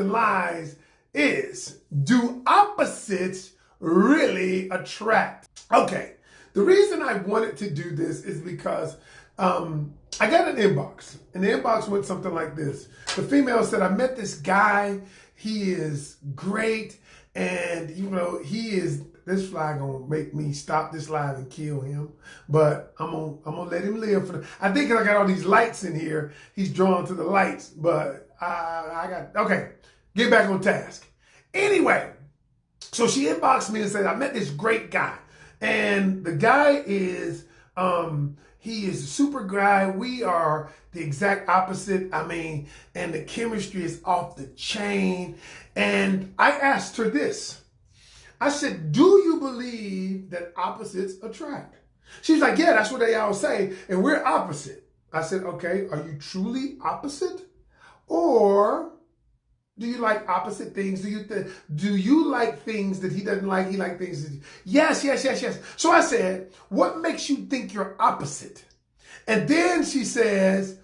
question lies is, do opposites really attract? Okay, the reason I wanted to do this is because I got an inbox, and the inbox went something like this. The female said, I met this guy, he is great, and you know, this fly gonna make me stop this live and kill him, but I'm gonna let him live. I think I got all these lights in here, he's drawn to the lights, but okay, get back on task. Anyway, so she inboxed me and said, I met this great guy, and the guy is, he is a super guy. We are the exact opposite. I mean, and the chemistry is off the chain. And I asked her this. I said, do you believe that opposites attract? She's like, yeah, that's what they all say. And we're opposite. I said, okay, are you truly opposite? Or do you like opposite things? Do you like things that he doesn't like? He like things that yes. So I said, what makes you think you're opposite? And then she says,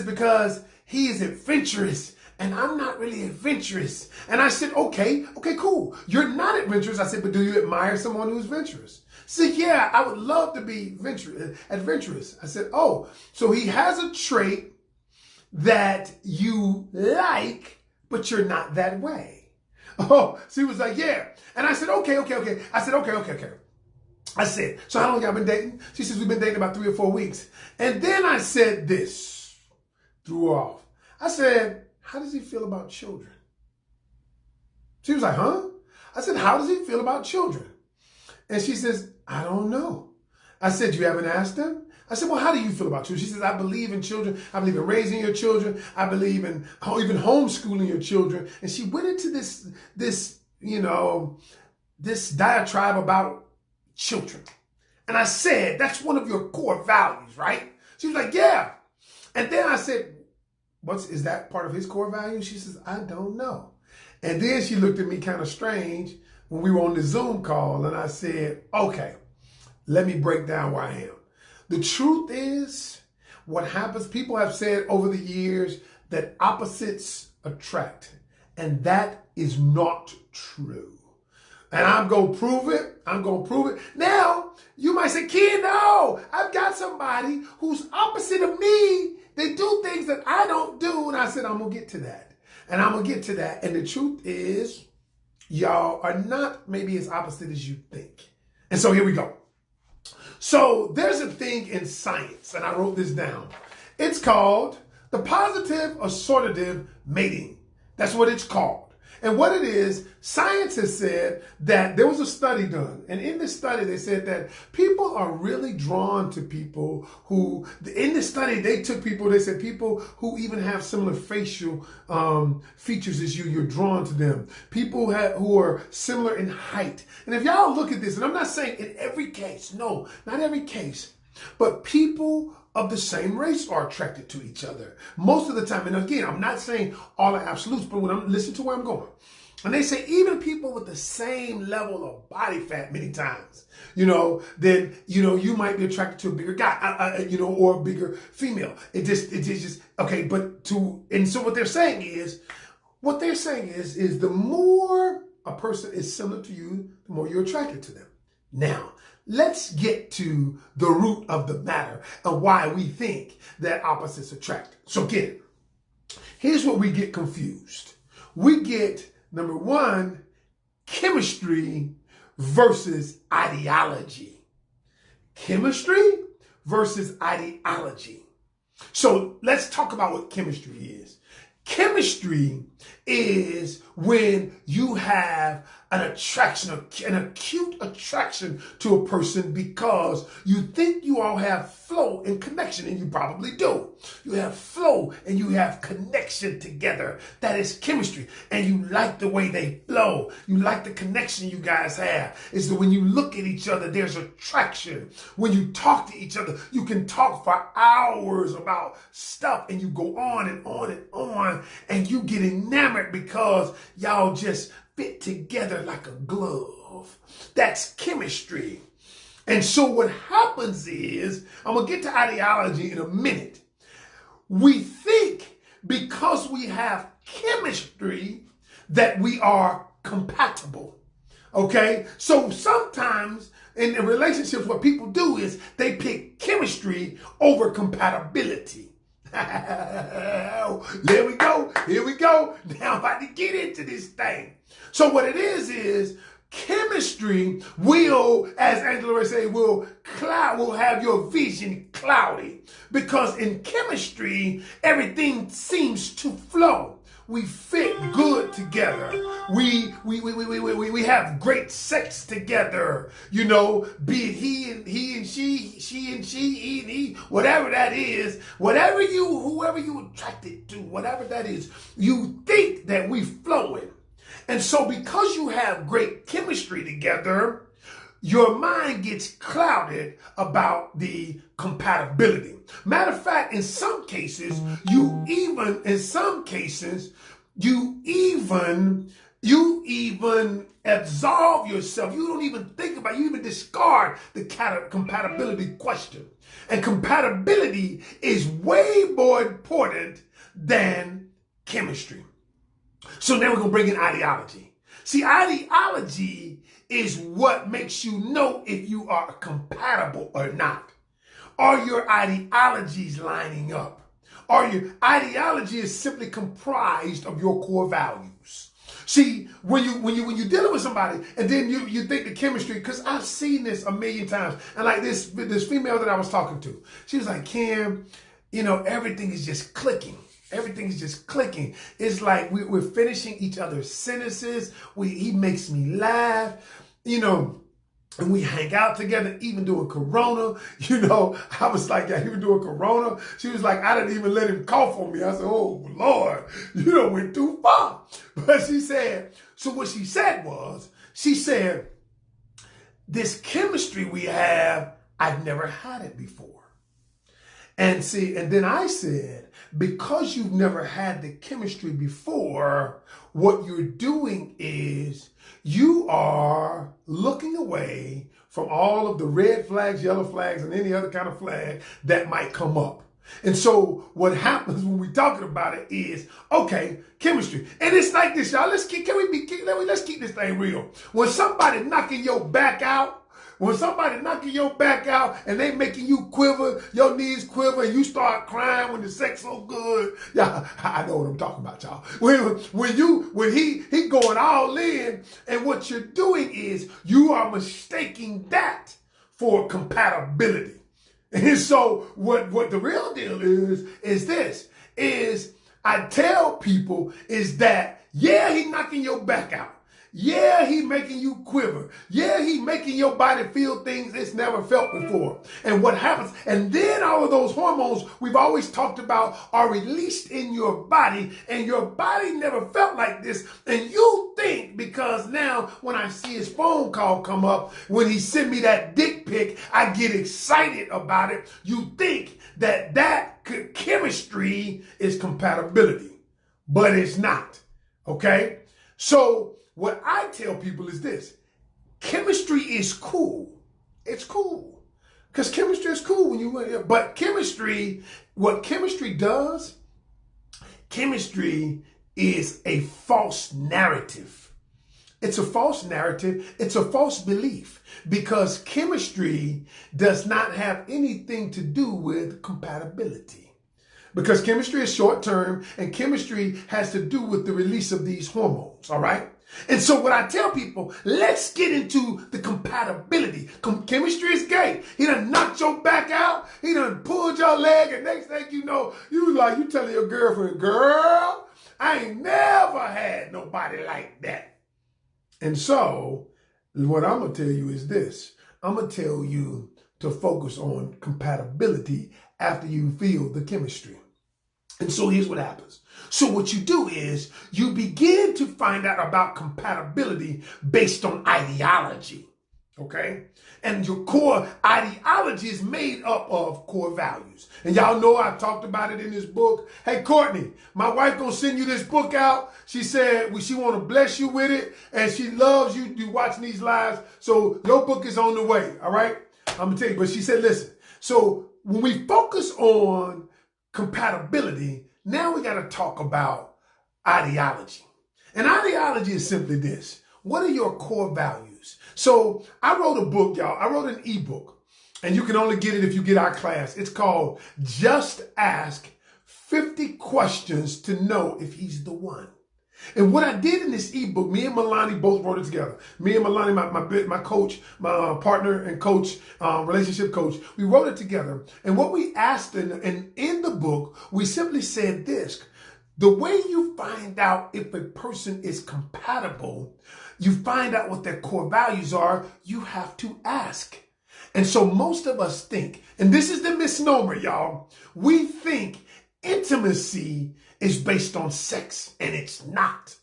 because he is adventurous and I'm not really adventurous. And I said, okay, cool. You're not adventurous. I said, but do you admire someone who's adventurous? She said, yeah, I would love to be adventurous. I said, oh, so he has a trait that you like, but you're not that way. Oh, she was like, yeah. And I said, okay. I said, okay. I said, so how long y'all been dating? She says, we've been dating about 3 or 4 weeks. And then I said this, threw her off. I said, how does he feel about children? She was like, huh? I said, how does he feel about children? And she says, I don't know. I said, you haven't asked him? I said, well, how do you feel about children? She says, I believe in children. I believe in raising your children. I believe in even homeschooling your children. And she went into this diatribe about children. And I said, that's one of your core values, right? She was like, yeah. And then I said, is that part of his core value? She says, I don't know. And then she looked at me kind of strange when we were on the Zoom call. And I said, okay, let me break down where I am. The truth is, what happens, people have said over the years that opposites attract, and that is not true. And I'm going to prove it. Now, you might say, Ken, no, I've got somebody who's opposite of me. They do things that I don't do. And I said, I'm going to get to that. And the truth is, y'all are not maybe as opposite as you think. And so here we go. So there's a thing in science, and I wrote this down. It's called the positive assortative mating. That's what it's called. And what it is, science has said that there was a study done. And in this study, they said that people are really drawn to people who, in this study, they said people who even have similar facial features as you, you're drawn to them. People who are similar in height. And if y'all look at this, and I'm not saying in every case, no, not every case, but people of the same race are attracted to each other most of the time. And again, I'm not saying all are absolutes, but listen to where I'm going. And they say even people with the same level of body fat many times, then, you might be attracted to a bigger guy, or a bigger female. It just, okay. And so what they're saying is the more a person is similar to you, the more you're attracted to them. Now, let's get to the root of the matter and why we think that opposites attract. So get it. Here's what we get confused. We get, number one, chemistry versus ideology. Chemistry versus ideology. So let's talk about what chemistry is. Chemistry is when you have an acute attraction to a person because you think you all have flow and connection, and you probably do. You have flow and you have connection together. That is chemistry. And you like the way they flow. You like the connection you guys have. It's that when you look at each other, there's attraction. When you talk to each other, you can talk for hours about stuff, and you go on and on and on, and you get enamored because y'all just fit together like a glove. That's chemistry. And so what happens is, I'm going to get to ideology in a minute. We think because we have chemistry that we are compatible. Okay? So sometimes in relationships, what people do is they pick chemistry over compatibility. There we go. Here we go. Now I'm about to get into this thing. So what it is chemistry will, as Angela Ray say, will have your vision cloudy. Because in chemistry, everything seems to flow. We fit good together. We have great sex together. You know, be it he and she and he, whatever that is, whoever you attracted to, whatever that is, you think that we flowing. And so because you have great chemistry together, your mind gets clouded about the compatibility. Matter of fact, in some cases, you even absolve yourself. You don't even think about it. You even discard the compatibility question. And compatibility is way more important than chemistry. So now we're going to bring in ideology. See, ideology is what makes you know if you are compatible or not. Are your ideologies lining up? Your ideology is simply comprised of your core values. See, when you're dealing with somebody and then you think the chemistry, because I've seen this a million times, and like this female that I was talking to, she was like, Cam, everything is just clicking. Everything is just clicking. It's like we're finishing each other's sentences. He makes me laugh, and we hang out together, even during Corona. I was like, yeah, even during Corona. She was like, I didn't even let him cough on me. I said, oh, Lord, went too far. But she said, so what she said was, this chemistry we have, I've never had it before. And then I said, because you've never had the chemistry before, what you're doing is you are looking away from all of the red flags, yellow flags, and any other kind of flag that might come up. And so what happens when we're talking about it is, okay, chemistry. And it's like this, y'all. Let's keep this thing real. When somebody knocking your back out, and they making you quiver, your knees quiver, and you start crying when the sex so good. Yeah, I know what I'm talking about, y'all. When he going all in, and what you're doing is you are mistaking that for compatibility. And so what the real deal is I tell people is that, yeah, he knocking your back out. Yeah, he making you quiver. Yeah, he making your body feel things it's never felt before. And what happens? And then all of those hormones we've always talked about are released in your body, and your body never felt like this. And you think, because now when I see his phone call come up, when he sent me that dick pic, I get excited about it. You think that chemistry is compatibility, but it's not. Okay? So what I tell people is this: chemistry is cool. It's cool. Because chemistry is cool but what chemistry does, chemistry is a false narrative. It's a false narrative. It's a false belief, because chemistry does not have anything to do with compatibility. Because chemistry is short term, and chemistry has to do with the release of these hormones, all right? And so what I tell people, let's get into the compatibility. Chemistry is gay. He done knocked your back out. He done pulled your leg, and next thing you know, you telling your girlfriend, girl, I ain't never had nobody like that. And so what I'm going to tell you is this. I'm going to tell you to focus on compatibility after you feel the chemistry. And so here's what happens. So what you do is you begin to find out about compatibility based on ideology, okay? And your core ideology is made up of core values. And y'all know I've talked about it in this book. Hey, Courtney, my wife gonna send you this book out. She said she want to bless you with it, and she loves you watching these lives. So your book is on the way, all right? I'm gonna tell you, but she said, listen, so when we focus on compatibility, now we got to talk about ideology. And ideology is simply this. What are your core values? So I wrote a book, y'all. I wrote an ebook, and you can only get it if you get our class. It's called Just Ask 50 Questions to Know If He's the One. And what I did in this ebook, me and Milani both wrote it together. Me and Milani, my coach, my partner and coach, relationship coach, we wrote it together. And what we asked in the book, we simply said this. The way you find out if a person is compatible, you find out what their core values are, you have to ask. And so most of us think, and this is the misnomer, y'all, we think intimacy is based on sex, and it's not.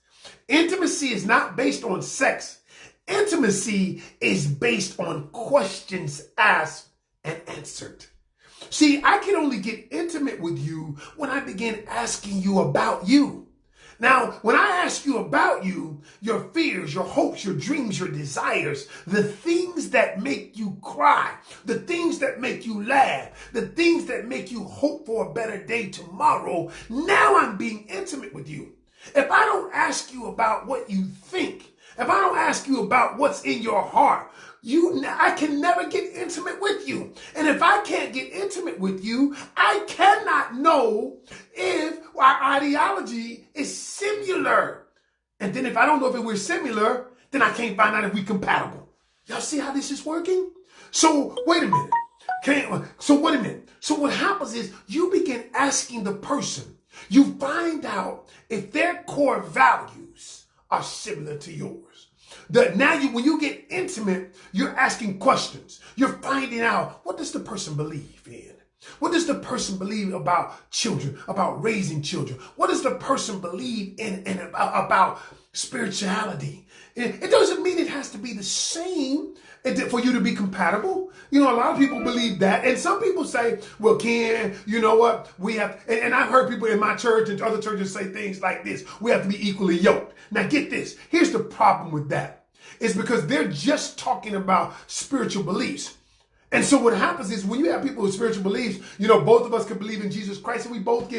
Intimacy is not based on sex. Intimacy is based on questions asked and answered. See, I can only get intimate with you when I begin asking you about you. Now, when I ask you about you, your fears, your hopes, your dreams, your desires, the things that make you cry, the things that make you laugh, the things that make you hope for a better day tomorrow, now I'm being intimate with you. If I don't ask you about what you think, if I don't ask you about what's in your heart, I can never get intimate with you. And if I can't get intimate with you, I cannot know if our ideology is similar. And then if I don't know if we're similar, then I can't find out if we're compatible. Y'all see how this is working? So wait a minute. So what happens is you begin asking the person. You find out if their core values are similar to yours. When you get intimate, you're asking questions. You're finding out, what does the person believe in? What does the person believe about children, about raising children? What does the person believe in and about spirituality? It doesn't mean it has to be the same for you to be compatible. You know, a lot of people believe that. And some people say, well, Ken, you know what? We have, and I've heard people in my church and other churches say things like this. We have to be equally yoked. Now get this. Here's the problem with that. It's because they're just talking about spiritual beliefs. And so what happens is when you have people with spiritual beliefs, you know, both of us can believe in Jesus Christ and we both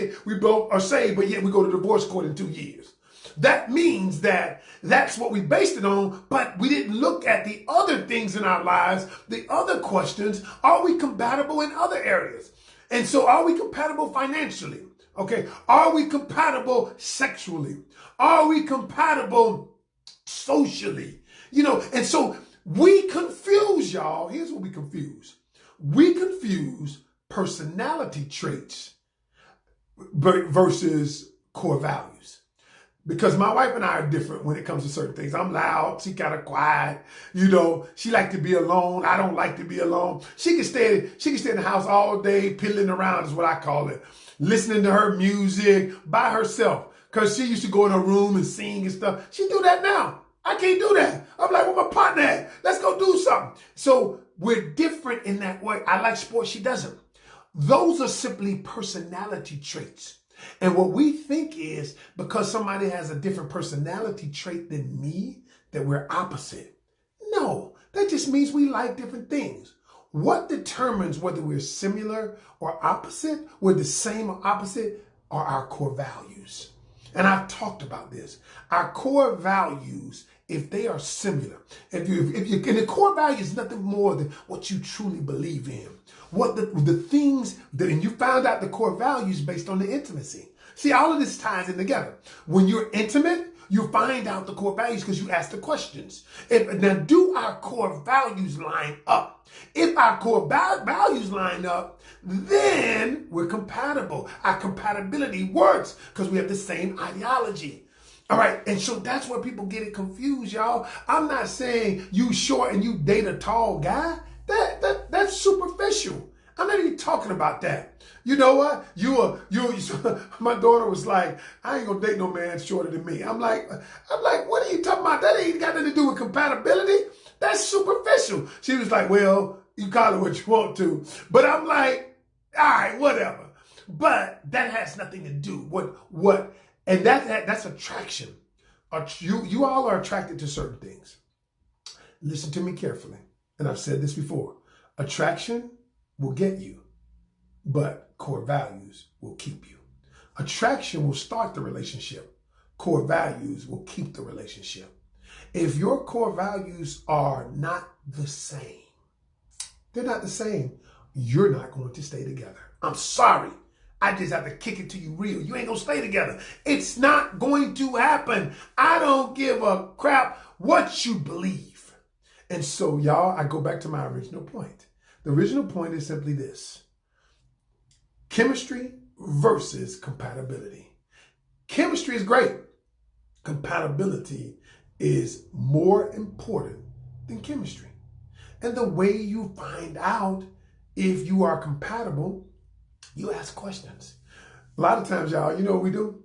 are saved, but yet we go to divorce court in 2 years. That means that that's what we based it on, but we didn't look at the other things in our lives, the other questions. Are we compatible in other areas? And so are we compatible financially? Okay. Are we compatible sexually? Are we compatible socially? You know, and so we confuse, y'all. Here's what we confuse. We confuse personality traits versus core values. Because my wife and I are different when it comes to certain things. I'm loud. She kind of quiet. You know, she like to be alone. I don't like to be alone. She can stay in the house all day, piddling around is what I call it. Listening to her music by herself. Because she used to go in her room and sing and stuff. She do that now. I can't do that. I'm like, where my partner at? Let's go do something. So we're different in that way. I like sports. She doesn't. Those are simply personality traits. And what we think is because somebody has a different personality trait than me, that we're opposite. No, that just means we like different things. What determines whether we're similar or opposite, we're the same or opposite, are our core values. And I've talked about this. Our core values, if they are similar, and the core value is nothing more than what you truly believe in. What the things that, and you found out the core values based on the intimacy. See, all of this ties in together. When you're intimate, you find out the core values because you ask the questions. Now, do our core values line up? If our core values line up, then we're compatible. Our compatibility works because we have the same ideology. All right, and so that's where people get it confused, y'all. I'm not saying you short and you date a tall guy. That's superficial. I'm not even talking about that. You know what? My daughter was like, I ain't gonna date no man shorter than me. I'm like, what are you talking about? That ain't got nothing to do with compatibility. That's superficial. She was like, well, you call it what you want to. But I'm like, all right, whatever. But that has nothing to do what, and that's attraction. You all are attracted to certain things. Listen to me carefully. And I've said this before. Attraction will get you, but core values will keep you. Attraction will start the relationship. core values will keep the relationship. If your core values are not the same, they're not the same, you're not going to stay together. I'm sorry. I just have to kick it to you real. You ain't going to stay together. It's not going to happen. I don't give a crap what you believe. And so, y'all, I go back to my original point. The original point is simply this: chemistry versus compatibility. Chemistry is great. Compatibility is more important than chemistry. And the way you find out if you are compatible, you ask questions. A lot of times, y'all, you know what we do?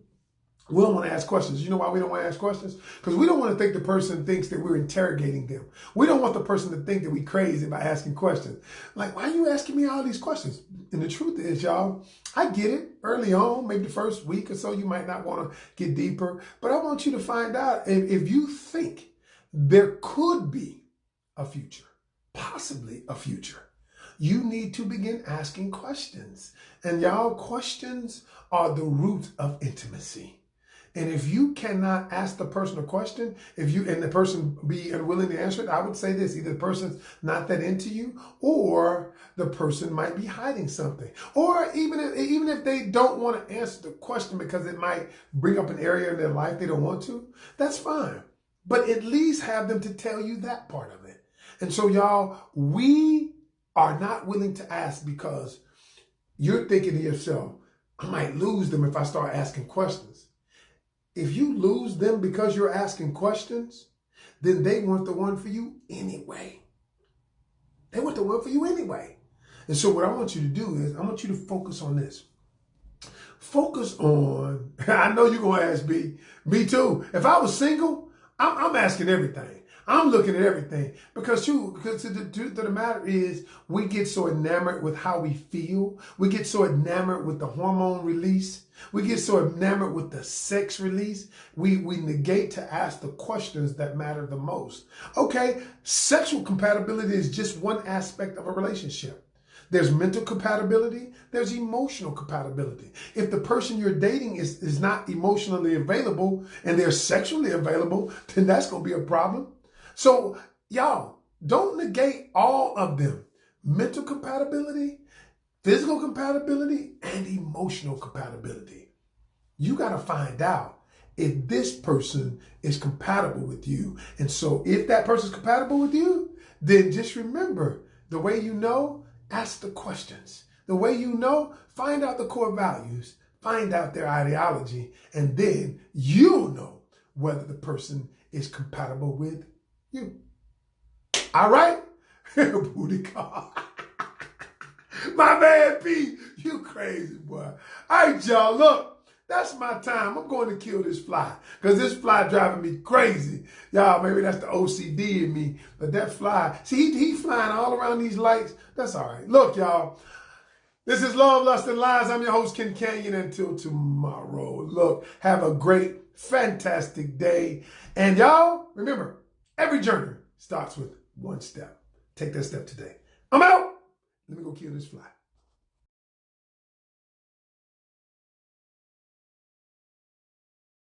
We don't want to ask questions. You know why we don't want to ask questions? Because we don't want to think the person thinks that we're interrogating them. We don't want the person to think that we're crazy by asking questions. Like, why are you asking me all these questions? And the truth is, y'all, I get it early on, maybe the first week or so, you might not want to get deeper. But I want you to find out if you think there could be a future, possibly a future, you need to begin asking questions. And y'all, questions are the root of intimacy. And if you cannot ask the person a question, and the person be unwilling to answer it, I would say this: either the person's not that into you, or the person might be hiding something. Or even if they don't want to answer the question because it might bring up an area in their life they don't want to, that's fine. But at least have them to tell you that part of it. And so, y'all, we are not willing to ask because you're thinking to yourself, I might lose them if I start asking questions. If you lose them because you're asking questions, then they weren't the one for you anyway. They weren't the one for you anyway. And so what I want you to do is I want you to focus on this. Focus on, I know you're going to ask me too. If I was single, I'm asking everything. I'm looking at everything because the truth of the matter is we get so enamored with how we feel. We get so enamored with the hormone release. We get so enamored with the sex release. We negate to ask the questions that matter the most. Okay, sexual compatibility is just one aspect of a relationship. There's mental compatibility. There's emotional compatibility. If the person you're dating is not emotionally available and they're sexually available, then that's going to be a problem. So, y'all, don't negate all of them. Mental compatibility, physical compatibility, and emotional compatibility. You got to find out if this person is compatible with you. And so if that person is compatible with you, then just remember, the way you know, ask the questions. The way you know, find out the core values, find out their ideology, and then you'll know whether the person is compatible with you. All right? Booty call. My man P, you crazy boy. All right, y'all, look, that's my time. I'm going to kill this fly because this fly driving me crazy. Y'all, maybe that's the OCD in me, but that fly, see, he flying all around these lights. That's all right. Look, y'all, this is Love, Lust, and Lies. I'm your host, Ken Canyon. Until tomorrow, look, have a great, fantastic day. And y'all, remember, every journey starts with one step. Take that step today. I'm out. Let me go kill this fly.